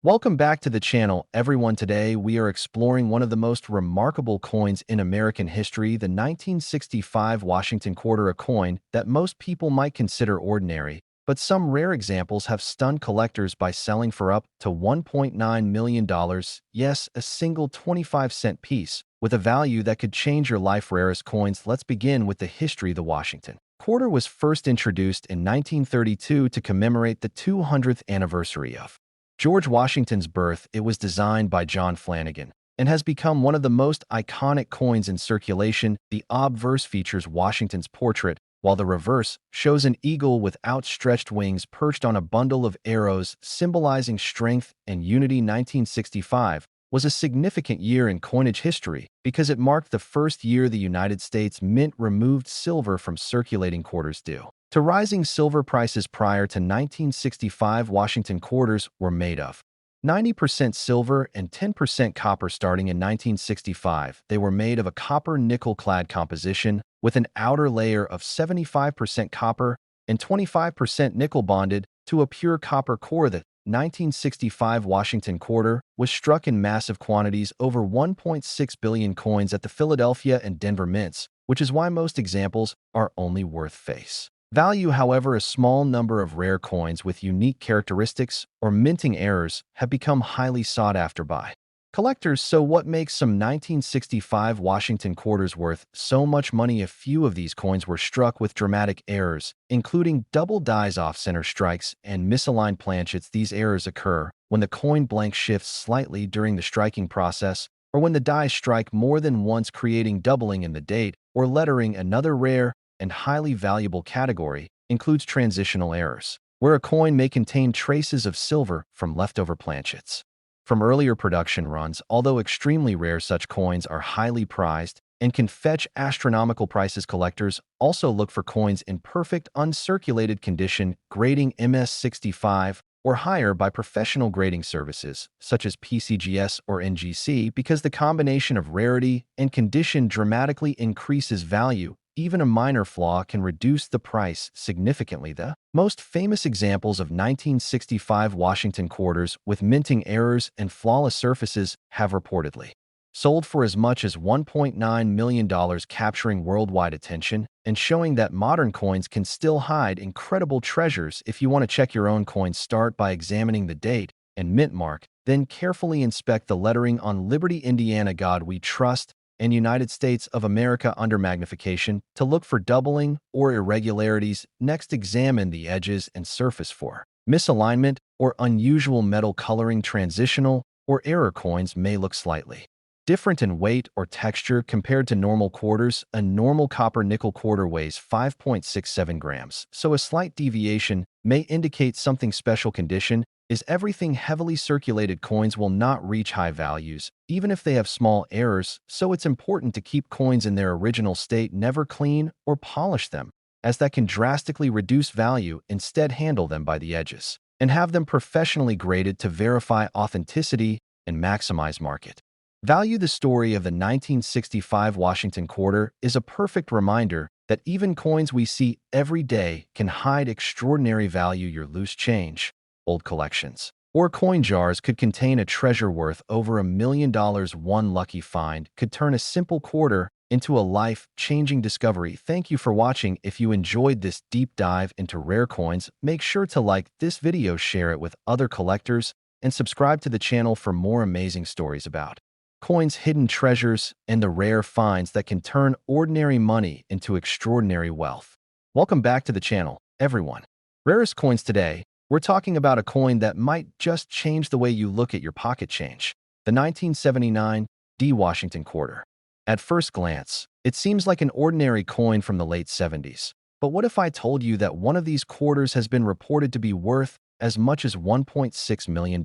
Welcome back to the channel, everyone. Today, we are exploring one of the most remarkable coins in American history, the 1965 Washington quarter, a coin that most people might consider ordinary, but some rare examples have stunned collectors by selling for up to $1.9 million. Yes, a single 25-cent piece, with a value that could change your life. Rarest coins. Let's begin with the history. The Washington quarter was first introduced in 1932 to commemorate the 200th anniversary of George Washington's birth. It was designed by John Flanagan and has become one of the most iconic coins in circulation. The obverse features Washington's portrait, while the reverse shows an eagle with outstretched wings perched on a bundle of arrows, symbolizing strength and unity. 1965 was a significant year in coinage history because it marked the first year the United States Mint removed silver from circulating quarters due to rising silver prices. Prior to 1965, Washington quarters were made of 90% silver and 10% copper. Starting in 1965, they were made of a copper-nickel-clad composition with an outer layer of 75% copper and 25% nickel bonded to a pure copper core. The 1965 Washington quarter was struck in massive quantities, over 1.6 billion coins at the Philadelphia and Denver mints, which is why most examples are only worth face value. However, a small number of rare coins with unique characteristics or minting errors have become highly sought after by collectors. So what makes some 1965 Washington quarters worth so much money? A few of these coins were struck with dramatic errors, including double dies, off-center strikes, and misaligned planchets. These errors occur when the coin blank shifts slightly during the striking process, or when the dies strike more than once, creating doubling in the date or lettering. Another rare and highly valuable category includes transitional errors, where a coin may contain traces of silver from leftover planchets from earlier production runs. Although extremely rare, such coins are highly prized and can fetch astronomical prices. Collectors also look for coins in perfect uncirculated condition, grading MS65 or higher by professional grading services such as PCGS or NGC, because the combination of rarity and condition dramatically increases value. Even a minor flaw can reduce the price significantly. The most famous examples of 1965 Washington quarters with minting errors and flawless surfaces have reportedly sold for as much as $1.9 million, capturing worldwide attention and showing that modern coins can still hide incredible treasures. If you want to check your own coins, start by examining the date and mint mark, then carefully inspect the lettering on Liberty, Indiana, God We Trust, and United States of America under magnification to look for doubling or irregularities. Next, examine the edges and surface for misalignment or unusual metal coloring. Transitional or error coins may look slightly different in weight or texture compared to normal quarters. A normal copper-nickel quarter weighs 5.67 grams, so a slight deviation may indicate something special. Condition is everything. Heavily circulated coins will not reach high values, even if they have small errors, so it's important to keep coins in their original state. Never clean or polish them, as that can drastically reduce value. Instead, handle them by the edges and have them professionally graded to verify authenticity and maximize market value. The story of the 1965 Washington quarter is a perfect reminder that even coins we see every day can hide extraordinary value. Your loose change, old collections, or coin jars could contain a treasure worth over $1 million. One lucky find could turn a simple quarter into a life-changing discovery. Thank you for watching. If you enjoyed this deep dive into rare coins, make sure to like this video, share it with other collectors, and subscribe to the channel for more amazing stories about coins, hidden treasures, and the rare finds that can turn ordinary money into extraordinary wealth. Welcome back to the channel, everyone. Rarest coins. Today, we're talking about a coin that might just change the way you look at your pocket change, the 1979 D Washington quarter. At first glance, it seems like an ordinary coin from the late 70s. But what if I told you that one of these quarters has been reported to be worth as much as $1.6 million?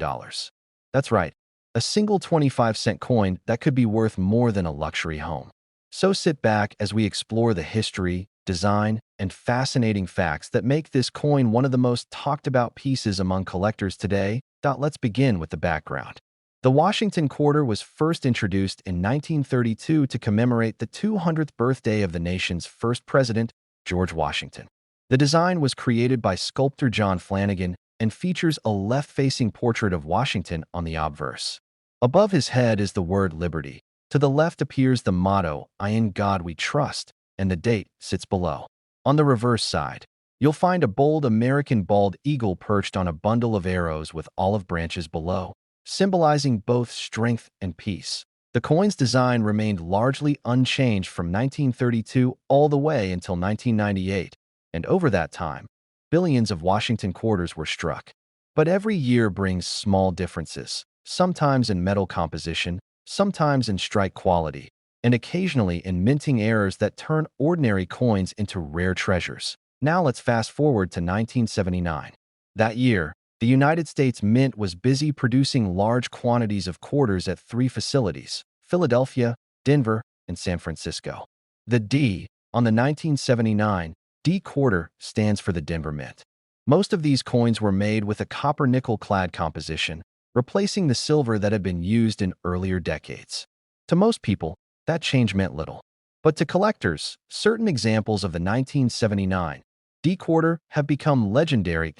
That's right, a single 25-cent coin that could be worth more than a luxury home. So sit back as we explore the history, design, and fascinating facts that make this coin one of the most talked about pieces among collectors today. Let's begin with the background. The Washington quarter was first introduced in 1932 to commemorate the 200th birthday of the nation's first president, George Washington. The design was created by sculptor John Flanagan and features a left-facing portrait of Washington on the obverse. Above his head is the word liberty. To the left appears the motto, "I in God we trust," and the date sits below. On the reverse side, you'll find a bold American bald eagle perched on a bundle of arrows with olive branches below, symbolizing both strength and peace. The coin's design remained largely unchanged from 1932 all the way until 1998, and over that time, billions of Washington quarters were struck. But every year brings small differences, sometimes in metal composition, sometimes in strike quality, and occasionally in minting errors that turn ordinary coins into rare treasures. Now let's fast forward to 1979. That year, the United States Mint was busy producing large quantities of quarters at three facilities: Philadelphia, Denver, and San Francisco. The D on the 1979 D quarter stands for the Denver Mint. Most of these coins were made with a copper-nickel clad composition, replacing the silver that had been used in earlier decades. To most people, that change meant little. But to collectors, certain examples of the 1979 D quarter have become legendary.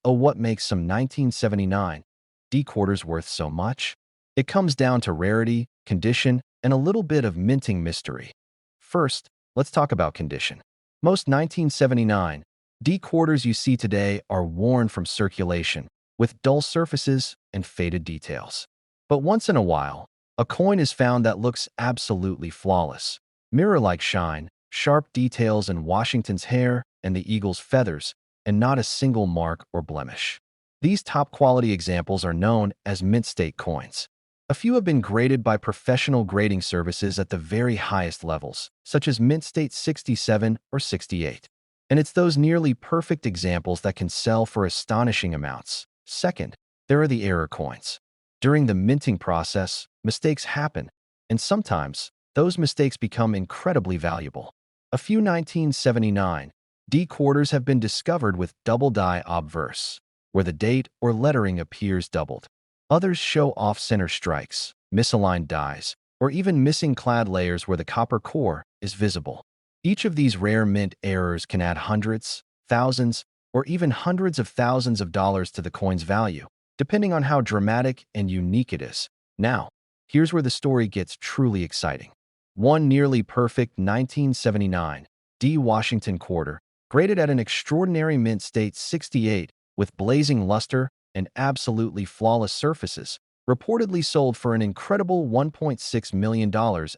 What makes some 1979 D quarters worth so much? It comes down to rarity, condition, and a little bit of minting mystery. First, let's talk about condition. Most 1979 D quarters you see today are worn from circulation, with dull surfaces and faded details. But once in a while, a coin is found that looks absolutely flawless. Mirror-like shine, sharp details in Washington's hair and the eagle's feathers, and not a single mark or blemish. These top-quality examples are known as mint state coins. A few have been graded by professional grading services at the very highest levels, such as Mint State 67 or 68. And it's those nearly perfect examples that can sell for astonishing amounts. Second, there are the error coins. During the minting process, mistakes happen, and sometimes those mistakes become incredibly valuable. A few 1979 D quarters have been discovered with double die obverse, where the date or lettering appears doubled. Others show off-center strikes, misaligned dies, or even missing clad layers where the copper core is visible. Each of these rare mint errors can add hundreds, thousands, or even hundreds of thousands of dollars to the coin's value, depending on how dramatic and unique it is. Now, here's where the story gets truly exciting. One nearly perfect 1979 D Washington quarter, graded at an extraordinary Mint State 68 with blazing luster and absolutely flawless surfaces, reportedly sold for an incredible $1.6 million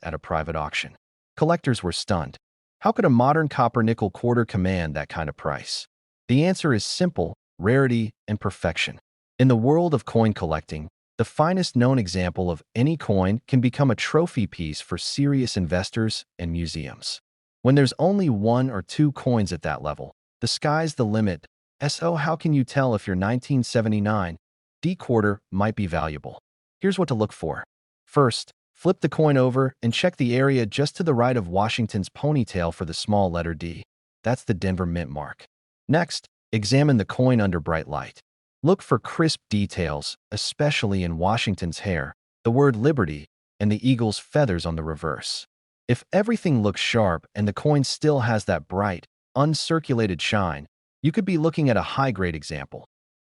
at a private auction. Collectors were stunned. How could a modern copper-nickel quarter command that kind of price? The answer is simple: rarity and perfection. In the world of coin collecting, the finest known example of any coin can become a trophy piece for serious investors and museums. When there's only one or two coins at that level, the sky's the limit. So how can you tell if your 1979 D quarter might be valuable? Here's what to look for. First, flip the coin over and check the area just to the right of Washington's ponytail for the small letter D. That's the Denver Mint mark. Next, examine the coin under bright light. Look for crisp details, especially in Washington's hair, the word liberty, and the eagle's feathers on the reverse. If everything looks sharp and the coin still has that bright, uncirculated shine, you could be looking at a high-grade example.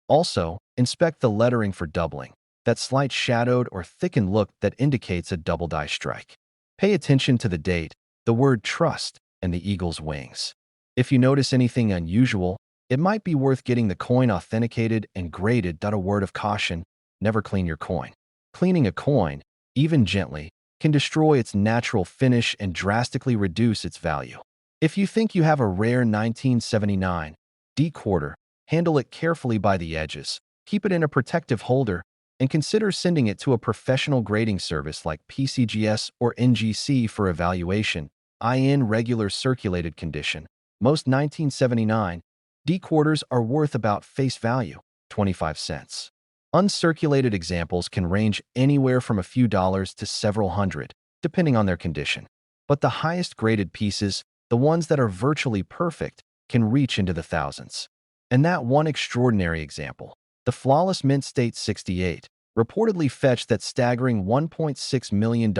Also, inspect the lettering for doubling, that slight shadowed or thickened look that indicates a double die strike. Pay attention to the date, the word trust, and the eagle's wings. If you notice anything unusual, it might be worth getting the coin authenticated and graded. A word of caution: never clean your coin. Cleaning a coin, even gently, can destroy its natural finish and drastically reduce its value. If you think you have a rare 1979 D quarter, handle it carefully by the edges, keep it in a protective holder, and consider sending it to a professional grading service like PCGS or NGC for evaluation. In regular circulated condition, most 1979 D quarters are worth about face value, 25 cents. Uncirculated examples can range anywhere from a few dollars to several hundred, depending on their condition. But the highest graded pieces, the ones that are virtually perfect, can reach into the thousands. And that one extraordinary example, the flawless Mint State 68, reportedly fetched that staggering $1.6 million.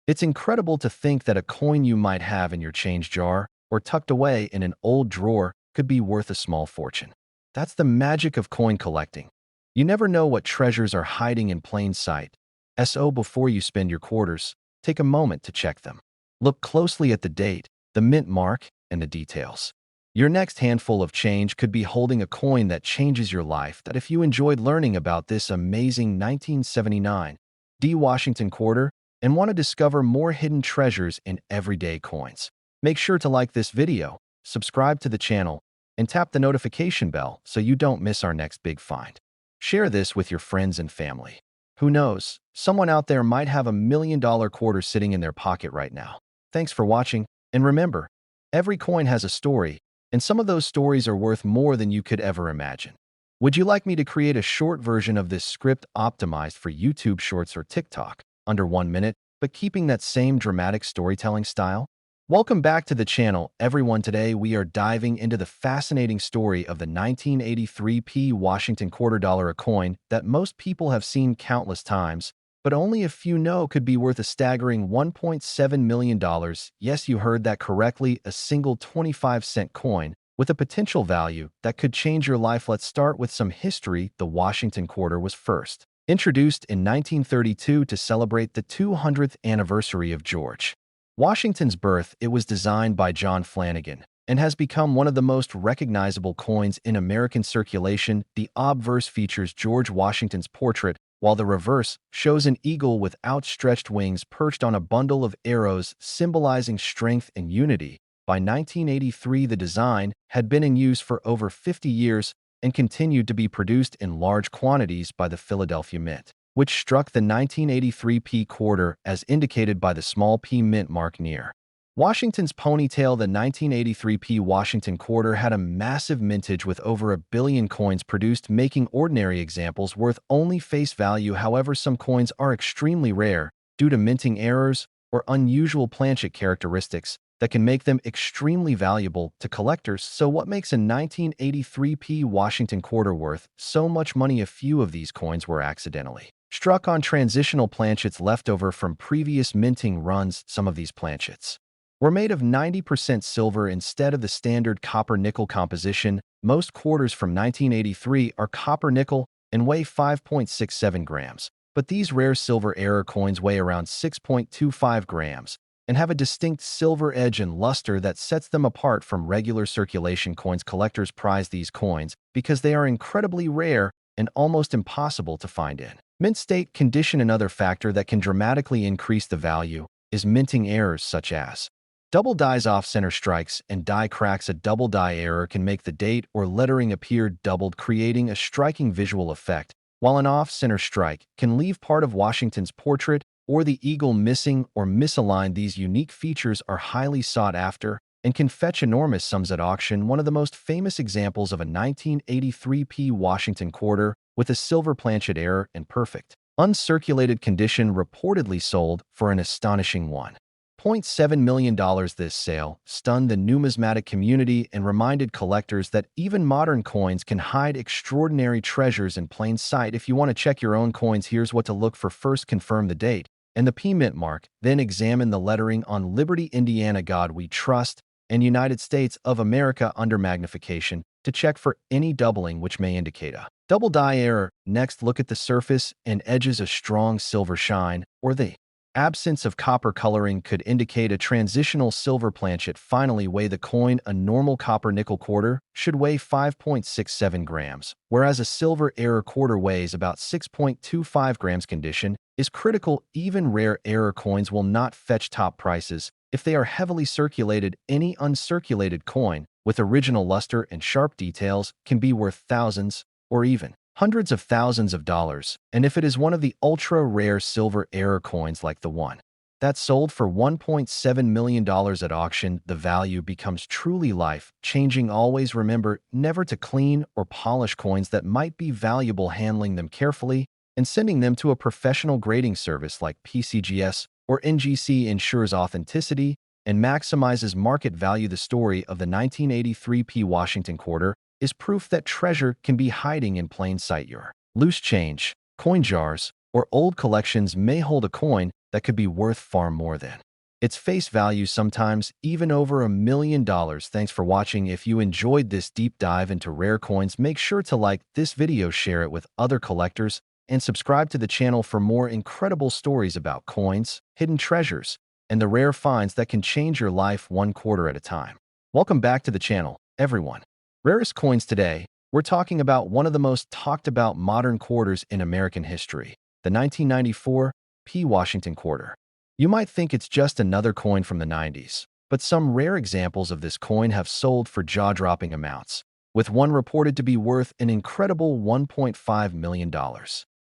It's incredible to think that a coin you might have in your change jar or tucked away in an old drawer could be worth a small fortune. That's the magic of coin collecting. You never know what treasures are hiding in plain sight. So before you spend your quarters, take a moment to check them. Look closely at the date, the mint mark, and the details. Your next handful of change could be holding a coin that changes your life. That if you enjoyed learning about this amazing 1979 D. Washington quarter and want to discover more hidden treasures in everyday coins, make sure to like this video, subscribe to the channel, and tap the notification bell so you don't miss our next big find. Share this with your friends and family. Who knows, someone out there might have $1 million quarter sitting in their pocket right now. Thanks for watching, and remember, every coin has a story, and some of those stories are worth more than you could ever imagine. Would you like me to create a short version of this script optimized for YouTube Shorts or TikTok, under 1 minute, but keeping that same dramatic storytelling style? Welcome back to the channel, everyone. Today we are diving into the fascinating story of the 1983 P. Washington $quarter coin that most people have seen countless times, but only a few know could be worth a staggering $1.7 million. Yes, you heard that correctly, a single 25-cent coin with a potential value that could change your life. Let's start with some history. The Washington quarter was first introduced in 1932 to celebrate the 200th anniversary of George Washington's birth. It was designed by John Flanagan and has become one of the most recognizable coins in American circulation. The obverse features George Washington's portrait, while the reverse shows an eagle with outstretched wings perched on a bundle of arrows, symbolizing strength and unity. By 1983, the design had been in use for over 50 years and continued to be produced in large quantities by the Philadelphia Mint, which struck the 1983 P quarter as indicated by the small P mint mark near Washington's ponytail. The 1983 P Washington quarter had a massive mintage with over 1 billion coins produced, making ordinary examples worth only face value. However, some coins are extremely rare due to minting errors or unusual planchet characteristics that can make them extremely valuable to collectors. So what makes a 1983 P Washington quarter worth so much money? A few of these coins were accidentally struck on transitional planchets left over from previous minting runs. Some of these planchets were made of 90% silver instead of the standard copper-nickel composition. Most quarters from 1983 are copper-nickel and weigh 5.67 grams, but these rare silver error coins weigh around 6.25 grams and have a distinct silver edge and luster that sets them apart from regular circulation coins. Collectors prize these coins because they are incredibly rare and almost impossible to find in mint state condition. Another factor that can dramatically increase the value is minting errors such as double dies, off-center strikes, and die cracks. A double die error can make the date or lettering appear doubled, creating a striking visual effect, while an off-center strike can leave part of Washington's portrait or the eagle missing or misaligned. These unique features are highly sought after and can fetch enormous sums at auction. One of the most famous examples of a 1983 P Washington quarter with a silver planchet error in perfect uncirculated condition reportedly sold for an astonishing $1.7 million. This sale stunned the numismatic community and reminded collectors that even modern coins can hide extraordinary treasures in plain sight. If you want to check your own coins, here's what to look for. First, confirm the date and the P mint mark, then examine the lettering on Liberty, Indiana, God We Trust, and United States of America under magnification to check for any doubling which may indicate a double die error. Next, look at the surface and edges. A strong silver shine or the absence of copper coloring could indicate a transitional silver planchet. Finally, weigh the coin. A normal copper-nickel quarter should weigh 5.67 grams, whereas a silver error quarter weighs about 6.25 grams. Condition is critical. Even rare error coins will not fetch top prices if they are heavily circulated. Any uncirculated coin with original luster and sharp details can be worth thousands or even hundreds of thousands of dollars, and if it is one of the ultra-rare silver error coins like the one that sold for $1.7 million at auction, the value becomes truly life-changing. Always remember never to clean or polish coins that might be valuable. Handling them carefully and sending them to a professional grading service like PCGS or NGC ensures authenticity and maximizes market value. The story of the 1983 P Washington quarter is proof that treasure can be hiding in plain sight. Your loose change, coin jars, or old collections may hold a coin that could be worth far more than Its face value sometimes even over $1 million. Thanks for watching. If you enjoyed this deep dive into rare coins, make sure to like this video, share it with other collectors, and subscribe to the channel for more incredible stories about coins, hidden treasures, and the rare finds that can change your life one quarter at a time. Welcome back to the channel, everyone. Rarest coins today, we're talking about one of the most talked about modern quarters in American history, the 1994 P. Washington quarter. You might think it's just another coin from the 90s, but some rare examples of this coin have sold for jaw-dropping amounts, with one reported to be worth an incredible $1.5 million.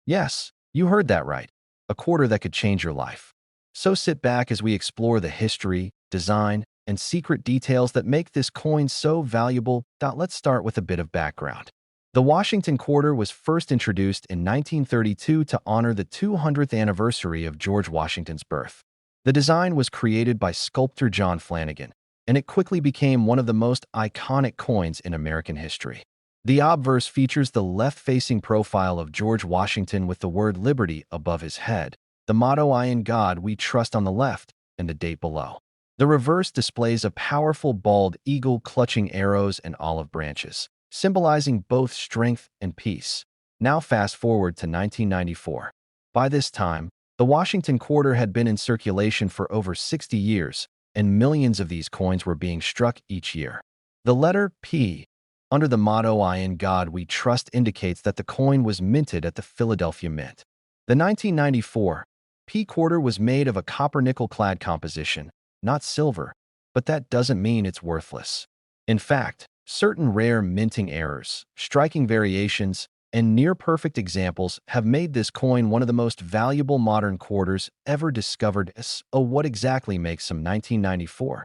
Yes, you heard that right, a quarter that could change your life. So sit back as we explore the history, design, and secret details that make this coin so valuable. Let's start with a bit of background. The Washington quarter was first introduced in 1932 to honor the 200th anniversary of George Washington's birth. The design was created by sculptor John Flanagan, and it quickly became one of the most iconic coins in American history. The obverse features the left-facing profile of George Washington with the word Liberty above his head, the motto "I in God we trust" on the left, and the date below. The reverse displays a powerful bald eagle clutching arrows and olive branches, symbolizing both strength and peace. Now fast forward to 1994. By this time, the Washington quarter had been in circulation for over 60 years, and millions of these coins were being struck each year. The letter P, under the motto "I in God we trust," indicates that the coin was minted at the Philadelphia Mint. The 1994 P quarter was made of a copper-nickel-clad composition, not silver, but that doesn't mean it's worthless. In fact, certain rare minting errors, striking variations, and near-perfect examples have made this coin one of the most valuable modern quarters ever discovered. So what exactly makes some 1994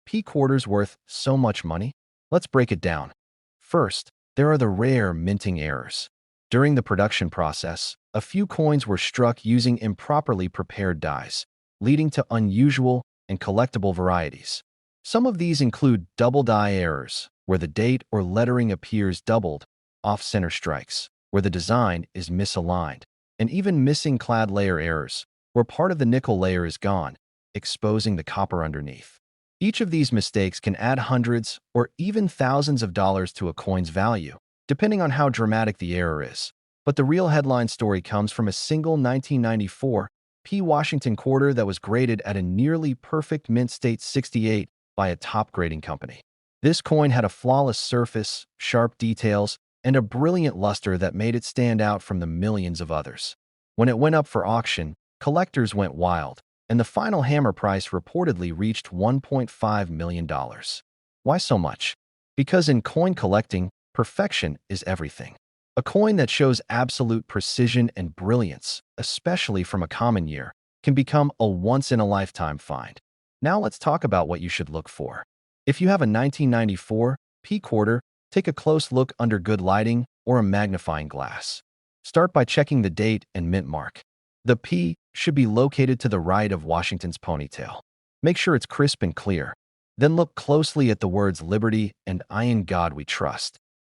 P quarters worth so much money? Let's break it down. First, there are the rare minting errors. During the production process, a few coins were struck using improperly prepared dies, leading to unusual and collectible varieties. Some of these include double die errors, where the date or lettering appears doubled, off-center strikes, where the design is misaligned, and even missing clad layer errors, where part of the nickel layer is gone, exposing the copper underneath. Each of these mistakes can add hundreds or even thousands of dollars to a coin's value, depending on how dramatic the error is. But the real headline story comes from a single 1994 P. Washington quarter that was graded at a nearly perfect mint state 68 by a top grading company. This coin had a flawless surface, sharp details, and a brilliant luster that made it stand out from the millions of others. When it went up for auction, collectors went wild, and the final hammer price reportedly reached $1.5 million. Why so much? Because in coin collecting, perfection is everything. A coin that shows absolute precision and brilliance, especially from a common year, can become a once-in-a-lifetime find. Now let's talk about what you should look for. If you have a 1994 P quarter, take a close look under good lighting or a magnifying glass. Start by checking the date and mint mark. The P should be located to the right of Washington's ponytail. Make sure it's crisp and clear. Then look closely at the words Liberty and I in God we trust.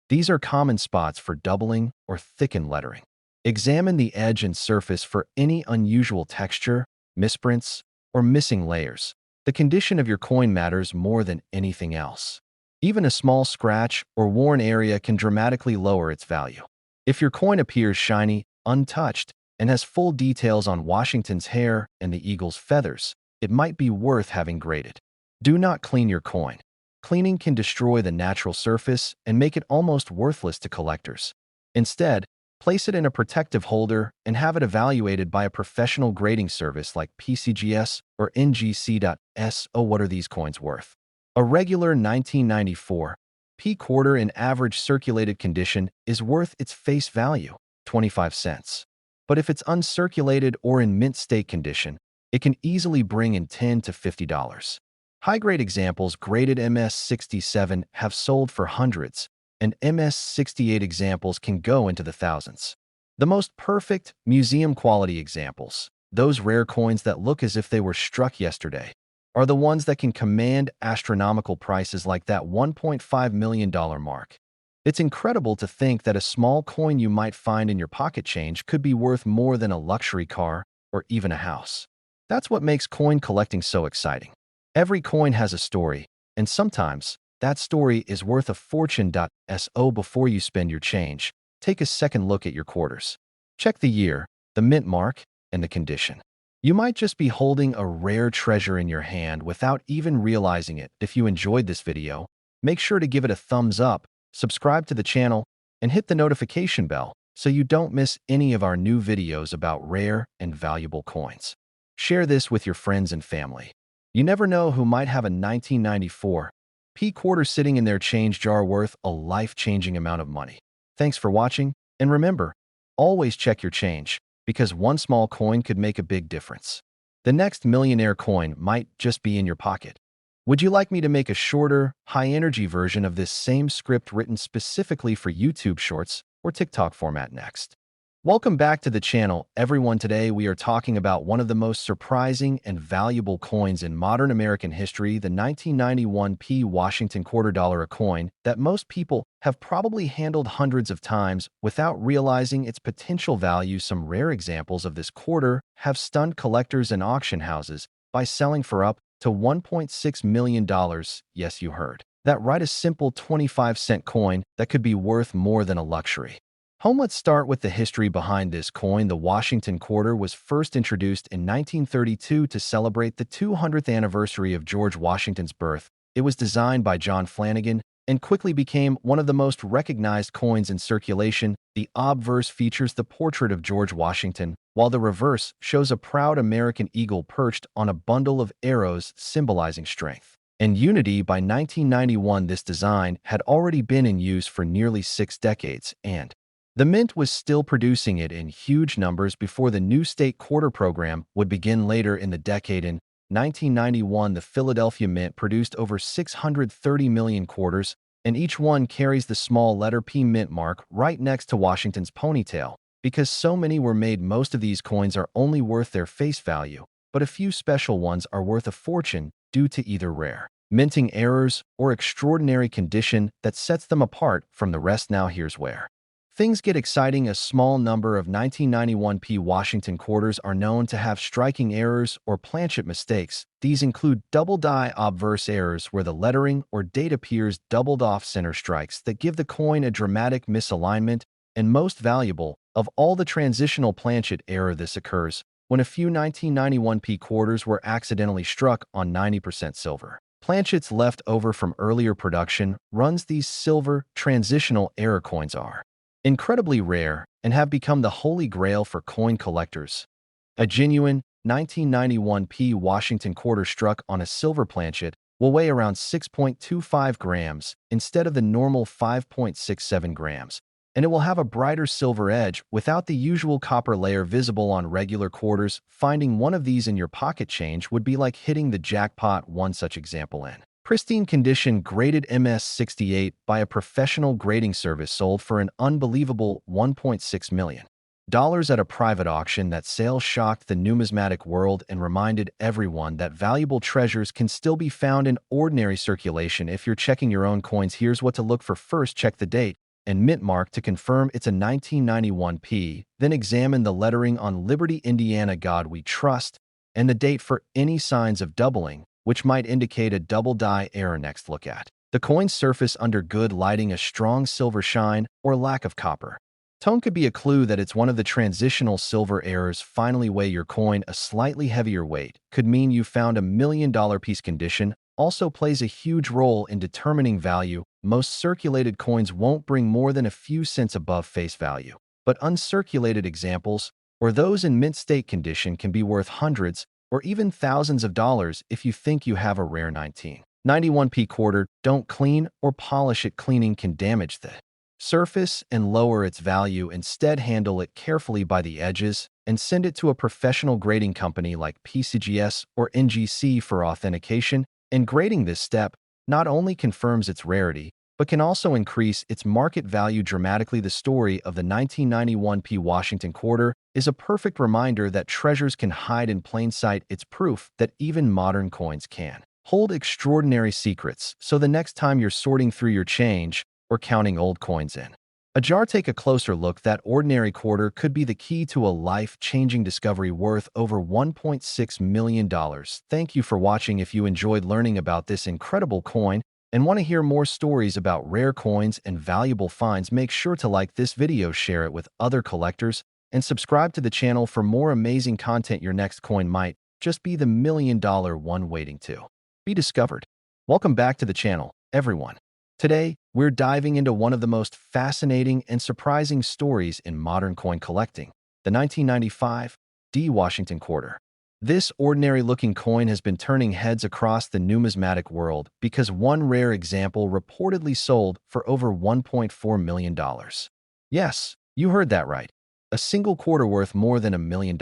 These are common spots for doubling or thickened lettering. Examine the edge and surface for any unusual texture, misprints, or missing layers. The condition of your coin matters more than anything else. Even a small scratch or worn area can dramatically lower its value. If your coin appears shiny, untouched, and has full details on Washington's hair and the eagle's feathers, it might be worth having graded. Do not clean your coin. Cleaning can destroy the natural surface and make it almost worthless to collectors. Instead, place it in a protective holder and have it evaluated by a professional grading service like PCGS or NGC.S. Oh, what are these coins worth? A regular 1994 P quarter in average circulated condition is worth its face value, 25 cents. But if it's uncirculated or in mint state condition, it can easily bring in $10 to $50. High-grade examples graded MS-67 have sold for hundreds, and MS-68 examples can go into the thousands. The most perfect, museum-quality examples, those rare coins that look as if they were struck yesterday, are the ones that can command astronomical prices like that $1.5 million mark. It's incredible to think that a small coin you might find in your pocket change could be worth more than a luxury car or even a house. That's what makes coin collecting so exciting. Every coin has a story, and sometimes that story is worth a fortune. So before you spend your change, take a second look at your quarters. Check the year, the mint mark, and the condition. You might just be holding a rare treasure in your hand without even realizing it. If you enjoyed this video, make sure to give it a thumbs up, subscribe to the channel, and hit the notification bell so you don't miss any of our new videos about rare and valuable coins. Share this with your friends and family. You never know who might have a 1994 P quarter sitting in their change jar worth a life-changing amount of money. Thanks for watching, and remember, always check your change, because one small coin could make a big difference. The next millionaire coin might just be in your pocket. Would you like me to make a shorter, high-energy version of this same script written specifically for YouTube Shorts or TikTok format next? Welcome back to the channel, everyone. Today we are talking about one of the most surprising and valuable coins in modern American history, the 1991 P Washington quarter dollar, a coin that most people have probably handled hundreds of times without realizing its potential value. Some rare examples of this quarter have stunned collectors and auction houses by selling for up to $1.6 million. Yes, you heard that right, a simple 25-cent coin that could be worth more than a luxury home. Let's start with the history behind this coin. The Washington quarter was first introduced in 1932 to celebrate the 200th anniversary of George Washington's birth. It was designed by John Flanagan and quickly became one of the most recognized coins in circulation. The obverse features the portrait of George Washington, while the reverse shows a proud American eagle perched on a bundle of arrows symbolizing strength and unity. By 1991, this design had already been in use for nearly 6 decades, and the mint was still producing it in huge numbers before the new state quarter program would begin later in the decade. In 1991, the Philadelphia Mint produced over 630 million quarters, and each one carries the small letter P mint mark right next to Washington's ponytail. Because so many were made, most of these coins are only worth their face value, but a few special ones are worth a fortune due to either rare minting errors or extraordinary condition that sets them apart from the rest. Now here's where things get exciting. A small number of 1991 P Washington quarters are known to have striking errors or planchet mistakes. These include double die obverse errors, where the lettering or date appears doubled off center, strikes that give the coin a dramatic misalignment, and most valuable of all, the transitional planchet error. This occurs when a few 1991 P quarters were accidentally struck on 90% silver planchets left over from earlier production runs. These silver transitional error coins are incredibly rare and have become the holy grail for coin collectors. A genuine 1991 P Washington quarter struck on a silver planchet will weigh around 6.25 grams instead of the normal 5.67 grams, and it will have a brighter silver edge without the usual copper layer visible on regular quarters. Finding one of these in your pocket change would be like hitting the jackpot. One such example in pristine condition, graded MS-68 by a professional grading service, sold for an unbelievable $1.6 million at a private auction. That sale shocked the numismatic world and reminded everyone that valuable treasures can still be found in ordinary circulation. If you're checking your own coins, here's what to look for. First, check the date and mint mark to confirm it's a 1991 P. Then examine the lettering on Liberty, Indiana, God We Trust, and the date for any signs of doubling, which might indicate a double die error. Next, look at the coin's surface under good lighting. A strong silver shine or lack of copper tone could be a clue that it's one of the transitional silver errors. Finally, weigh your coin. A slightly heavier weight could mean you found a $1 million piece. Condition also plays a huge role in determining value. Most circulated coins won't bring more than a few cents above face value, but uncirculated examples, or those in mint state condition, can be worth hundreds or even thousands of dollars. If you think you have a rare 1991 P quarter, don't clean or polish it. Cleaning can damage the surface and lower its value. Instead, handle it carefully by the edges and send it to a professional grading company like PCGS or NGC for authentication. And grading this step not only confirms its rarity, but can also increase its market value dramatically. The story of the 1991 P Washington quarter is a perfect reminder that treasures can hide in plain sight. It's proof that even modern coins can hold extraordinary secrets. So the next time you're sorting through your change or counting old coins in Ajar, take a closer look. That ordinary quarter could be the key to a life-changing discovery worth over $1.6 million. Thank you for watching. If you enjoyed learning about this incredible coin and want to hear more stories about rare coins and valuable finds, make sure to like this video, share it with other collectors, and subscribe to the channel for more amazing content. Your next coin might just be the million-dollar one waiting to be discovered. Welcome back to the channel, everyone. Today, we're diving into one of the most fascinating and surprising stories in modern coin collecting, the 1995 D. Washington Quarter. This ordinary-looking coin has been turning heads across the numismatic world because one rare example reportedly sold for over $1.4 million. Yes, you heard that right. A single quarter worth more than $1 million.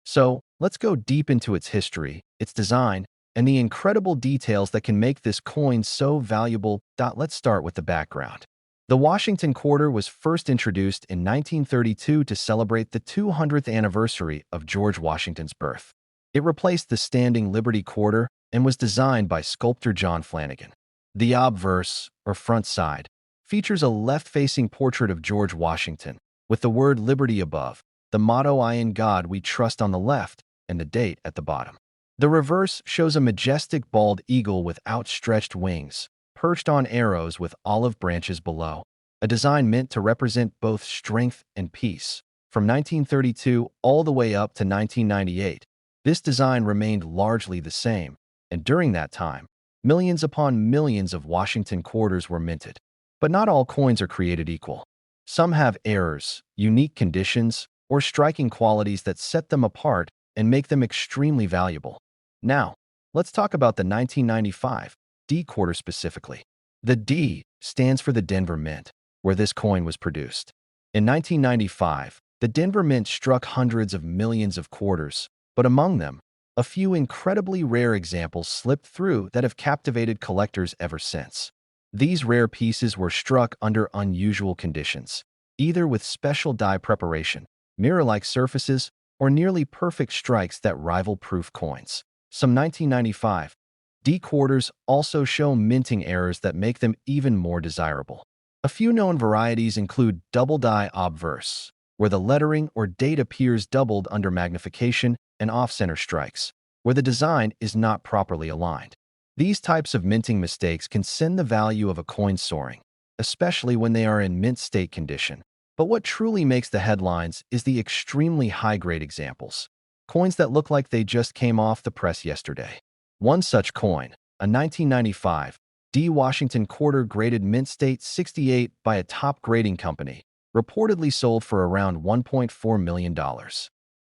So, let's go deep into its history, its design, and the incredible details that can make this coin so valuable. Let's start with the background. The Washington Quarter was first introduced in 1932 to celebrate the 200th anniversary of George Washington's birth. It replaced the standing Liberty Quarter and was designed by sculptor John Flanagan. The obverse, or front side, features a left-facing portrait of George Washington, with the word Liberty above, the motto "I in God We Trust" on the left, and the date at the bottom. The reverse shows a majestic bald eagle with outstretched wings, perched on arrows with olive branches below, a design meant to represent both strength and peace. From 1932 all the way up to 1998, this design remained largely the same, and during that time, millions upon millions of Washington quarters were minted. But not all coins are created equal. Some have errors, unique conditions, or striking qualities that set them apart and make them extremely valuable. Now, let's talk about the 1995 D quarter specifically. The D stands for the Denver Mint, where this coin was produced. In 1995, the Denver Mint struck hundreds of millions of quarters, but among them, a few incredibly rare examples slipped through that have captivated collectors ever since. These rare pieces were struck under unusual conditions, either with special die preparation, mirror-like surfaces, or nearly perfect strikes that rival proof coins. Some 1995 D quarters also show minting errors that make them even more desirable. A few known varieties include double die obverse, where the lettering or date appears doubled under magnification, and off-center strikes, where the design is not properly aligned. These types of minting mistakes can send the value of a coin soaring, especially when they are in mint state condition. But what truly makes the headlines is the extremely high-grade examples. Coins that look like they just came off the press yesterday. One such coin, a 1995 D. Washington Quarter graded mint state 68 by a top grading company, reportedly sold for around $1.4 million.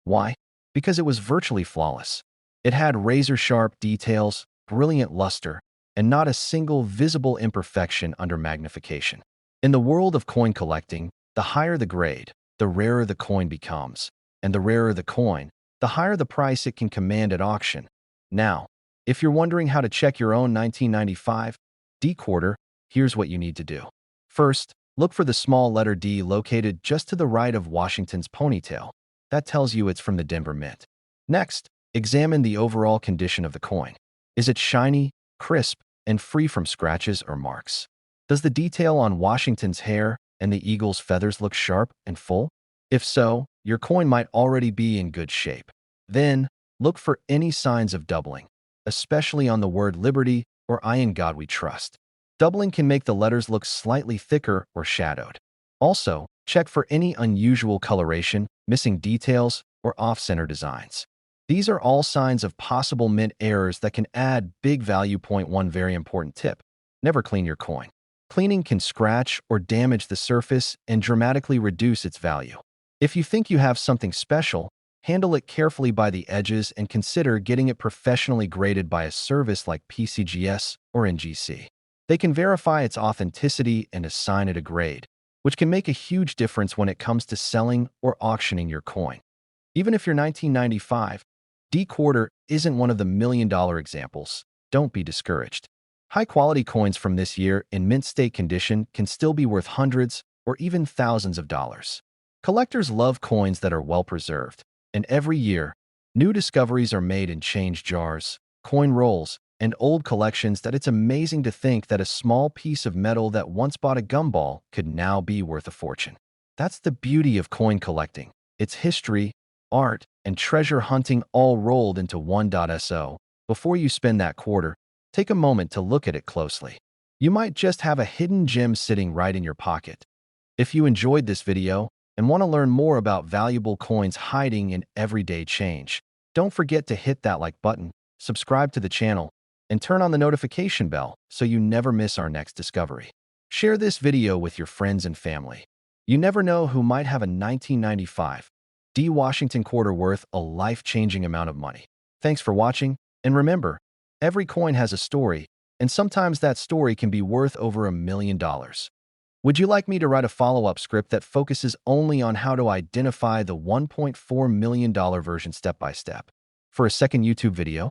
Why? Because it was virtually flawless. It had razor-sharp details, brilliant luster, and not a single visible imperfection under magnification. In the world of coin collecting, the higher the grade, the rarer the coin becomes, and the rarer the coin, the higher the price it can command at auction. Now, if you're wondering how to check your own 1995 D quarter, here's what you need to do. First, look for the small letter D located just to the right of Washington's ponytail. That tells you it's from the Denver Mint. Next, examine the overall condition of the coin. Is it shiny, crisp, and free from scratches or marks? Does the detail on Washington's hair and the eagle's feathers look sharp and full? If so, your coin might already be in good shape. Then, look for any signs of doubling, especially on the word Liberty or "I in God We Trust." Doubling can make the letters look slightly thicker or shadowed. Also, check for any unusual coloration, missing details, or off-center designs. These are all signs of possible mint errors that can add big value. Point 1 Very important tip: never clean your coin. Cleaning can scratch or damage the surface and dramatically reduce its value. If you think you have something special, handle it carefully by the edges and consider getting it professionally graded by a service like PCGS or NGC. They can verify its authenticity and assign it a grade, which can make a huge difference when it comes to selling or auctioning your coin. Even if your 1995 D quarter isn't one of the million-dollar examples, don't be discouraged. High-quality coins from this year in mint state condition can still be worth hundreds or even thousands of dollars. Collectors love coins that are well-preserved, and every year, new discoveries are made in change jars, coin rolls, and old collections that it's amazing to think that a small piece of metal that once bought a gumball could now be worth a fortune. That's the beauty of coin collecting. It's history, art, and treasure hunting all rolled into one. Before you spend that quarter, take a moment to look at it closely. You might just have a hidden gem sitting right in your pocket. If you enjoyed this video and want to learn more about valuable coins hiding in everyday change, don't forget to hit that like button, subscribe to the channel, and turn on the notification bell so you never miss our next discovery. Share this video with your friends and family. You never know who might have a 1995 D. Washington quarter worth a life-changing amount of money. Thanks for watching, and remember, every coin has a story, and sometimes that story can be worth over $1 million. Would you like me to write a follow-up script that focuses only on how to identify the $1.4 million version step by step? For a second YouTube video,